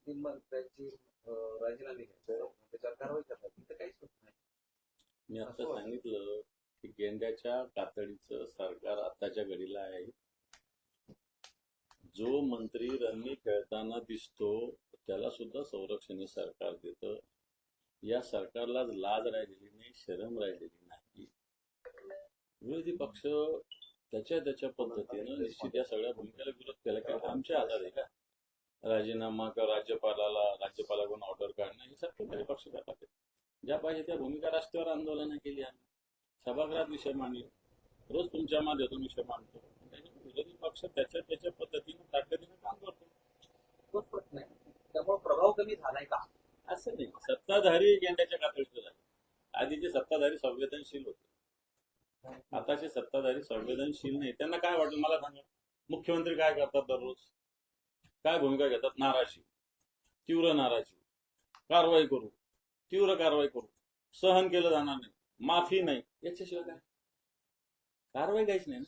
3 मंत्र्यांची राजीनामे घ्यायचं त्याच्यावर कारवाई करतात तिथं काहीच होत नाही. मी आता सांगितलं की गेंड्याच्या कातडीचं सरकार आताच्या घडीला आहे. जो मंत्री रमी खेळताना दिसतो त्याला सुद्धा संरक्षण सरकार देतं. या सरकारला लाज राहिलेली नाही, शरम राहिलेली नाही. विरोधी पक्ष त्याच्या पद्धतीनं निश्चित या सगळ्या भूमिकेला विरोध केला की आमच्या हातात आहे का राजीनामा किंवा राज्यपालाकडून ऑर्डर काढणं हे सत्ताधारी पक्ष करतात. ज्या पाहिजे त्या भूमिका रस्त्यावर आंदोलनं केली आम्ही, सभागृहात विषय मांडले, रोज तुमच्या माध्यमातून विषय मांडतो. विरोधी पक्ष त्याच्या पद्धतीने ताकदीने काम करतो. त्यामुळे प्रभाव कमी झालाय का असं नाही. सत्ताधारी गेंड्याच्या कातडीचं झाले. आधीचे सत्ताधारी संवेदनशील होते, आताचे सत्ताधारी संवेदनशील नाही. त्यांना काय वाटलं मला सांगा. मुख्यमंत्री काय करतात दररोज, काय भूमिका घेतात? नाराजी, तीव्र नाराजी, कारवाई करू, तीव्र कारवाई करू, सहन केलं जाणार नाही, माफी नाही. याच्याशिवाय काय कारवाई काहीच नाही ना.